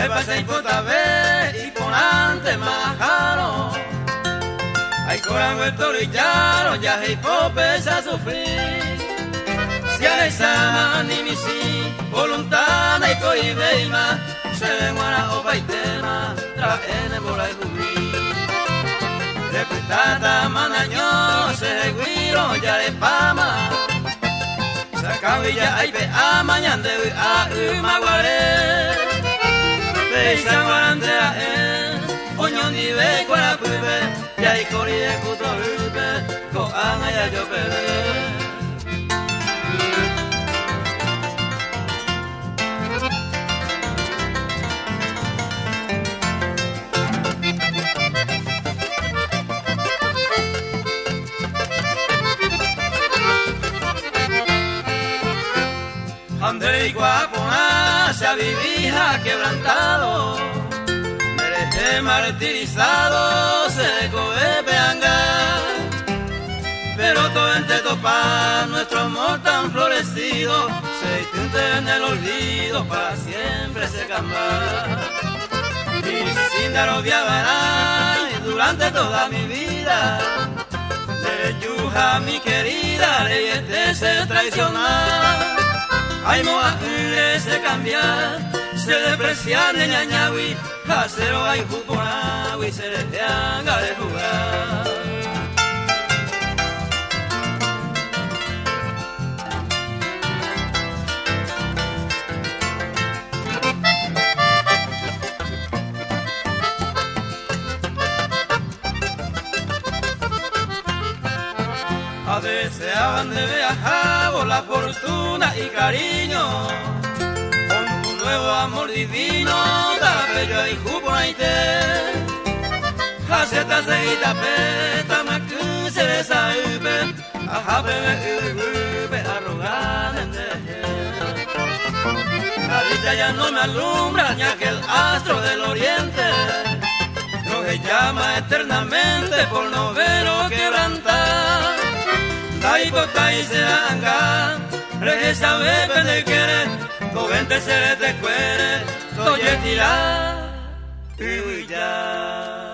Ay, pasé por vez y por antes majaro. Ay, corango el toro y charo, ya hay popes a sufrir. Si a esa ni mi si, voluntad y coibeima, se ven guara o baitema, traen por ahí cubrir. De pitata manaño, se guiro ya de pama. Sacavilla ay pe a mañana de a maguare. Beisa guarante a oño ni ve guara pupe, ya hay cori de cuto rupe, coan allá yo pere. André y guapona se avivija quebrantado, merece martirizado, se coge peanga. Pero todo entre topa, nuestro amor tan florecido, se distingue en el olvido, para siempre se cambia. Y sin dar odiará, y durante toda mi vida, de yuja mi querida, leyete se traiciona. Ay, moa, se cambia, se deprecia de ñañawi, casero ay juponawi, se le teanga de jugar. A deseaban de viajar por la fortuna y cariño, con un nuevo amor divino, tapello y juponaite. Haceta seguita peta, macu se desaipe, ajape me arrogante. La dicha ya no me alumbra ni aquel astro del oriente, no se llama eternamente por no verlo quebrantar. Ay, bota y se anga, regresa bebe de querer, covente se le te cuere, toye tira, y ya.